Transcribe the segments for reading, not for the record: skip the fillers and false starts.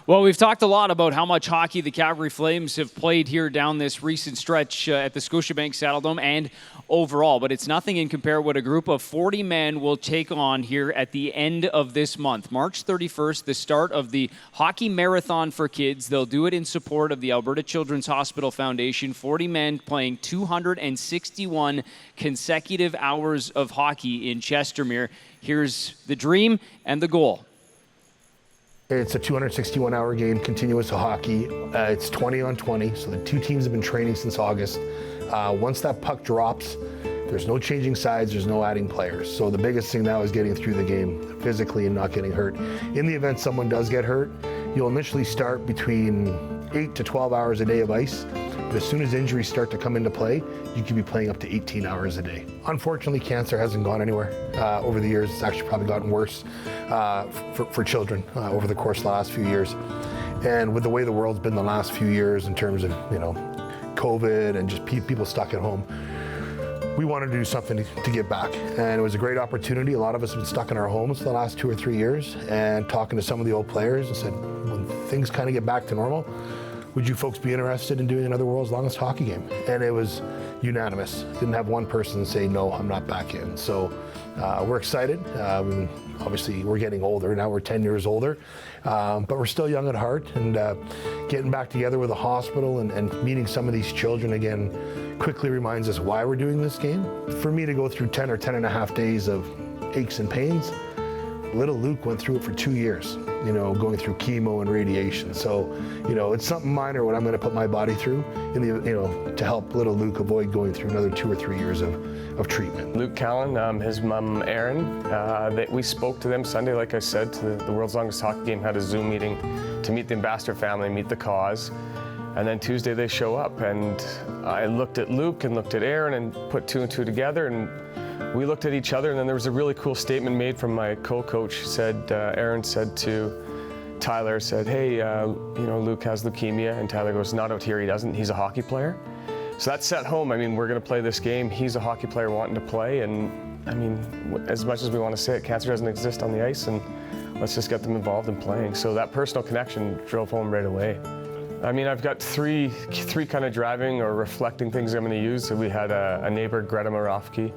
Well, we've talked a lot about how much hockey the Calgary Flames have played here down this recent stretch at the Scotiabank Saddledome and overall, but it's nothing in compare what a group of 40 men will take on here at the end of this month. March 31st, the start of the Hockey Marathon for Kids. They'll do it in support of the Alberta Children's Hospital Foundation. 40 men playing 261 consecutive hours of hockey in Chestermere. Here's the dream and the goal. It's a 261-hour game, continuous hockey. It's 20 on 20, so the two teams have been training since August. Once that puck drops, there's no changing sides, there's no adding players. So the biggest thing now is getting through the game physically and not getting hurt. In the event someone does get hurt, you'll initially start between 8 to 12 hours a day of ice. But as soon as injuries start to come into play, you could be playing up to 18 hours a day. Unfortunately, cancer hasn't gone anywhere over the years. It's actually probably gotten worse for children over the course of the last few years. And with the way the world's been the last few years in terms of, COVID and just people stuck at home, we wanted to do something to give back. And it was a great opportunity. A lot of us have been stuck in our homes for the last 2 or 3 years, and talking to some of the old players and said, when things kind of get back to normal, would you folks be interested in doing another world's longest hockey game? And it was unanimous. Didn't have one person say, no, I'm not back in. So we're excited. Obviously, we're getting older. Now we're 10 years older, but we're still young at heart. And getting back together with the hospital and meeting some of these children again quickly reminds us why we're doing this game. For me to go through 10 or 10 and a half days of aches and pains, little Luke went through it for 2 years, going through chemo and radiation. So, it's something minor what I'm going to put my body through to help little Luke avoid going through another 2 or 3 years of treatment. Luke Callan, his mom Erin, we spoke to them Sunday, like I said, to the world's longest hockey game, had a Zoom meeting to meet the ambassador family, meet the cause. And then Tuesday they show up, and I looked at Luke and looked at Erin and put 2 and 2 together, and we looked at each other, and then there was a really cool statement made from my co-coach. Erin said to Tyler, hey, Luke has leukemia, and Tyler goes, not out here, he doesn't, he's a hockey player. So that set home, we're gonna play this game, he's a hockey player wanting to play, and as much as we want to say it, cancer doesn't exist on the ice, and let's just get them involved in playing. So that personal connection drove home right away. I've got three kind of driving or reflecting things I'm gonna use. So we had a neighbor, Greta Moravki.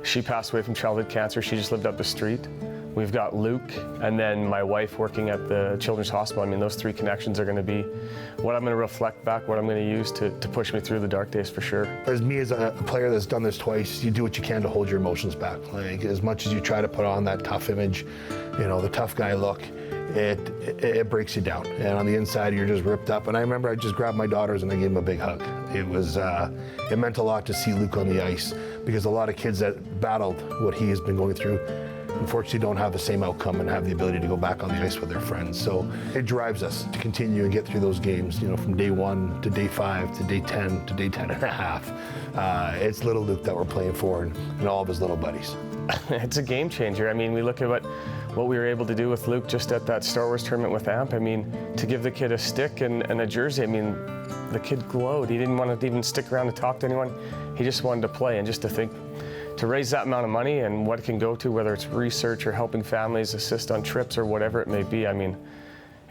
She passed away from childhood cancer. She just lived up the street. We've got Luke, and then my wife working at the Children's Hospital. Those 3 connections are going to be what I'm going to reflect back, what I'm going to use to push me through the dark days for sure. As a player that's done this twice, you do what you can to hold your emotions back. Like, as much as you try to put on that tough image, the tough guy look, it breaks you down. And on the inside, you're just ripped up. And I remember I just grabbed my daughters and I gave them a big hug. It meant a lot to see Luke on the ice, because a lot of kids that battled what he has been going through unfortunately don't have the same outcome and have the ability to go back on the ice with their friends. So it drives us to continue and get through those games, from day 1 to day 5 to day 10 to day 10 and a half. It's little Luke that we're playing for, and all of his little buddies. It's a game changer. We look at what we were able to do with Luke just at that Star Wars tournament with AMP. To give the kid a stick and a jersey, the kid glowed. He didn't want to even stick around to talk to anyone. He just wanted to play, and just to think, to raise that amount of money and what it can go to, whether it's research or helping families assist on trips or whatever it may be, it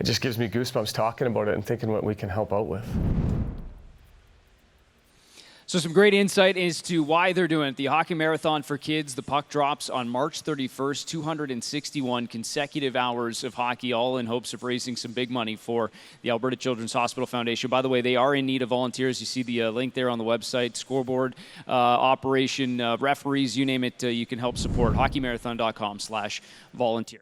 just gives me goosebumps talking about it and thinking what we can help out with. So some great insight as to why they're doing it. The Hockey Marathon for Kids, the puck drops on March 31st, 261 consecutive hours of hockey, all in hopes of raising some big money for the Alberta Children's Hospital Foundation. By the way, they are in need of volunteers. You see the link there on the website, scoreboard, operation, referees, you name it, you can help support. HockeyMarathon.com/volunteer.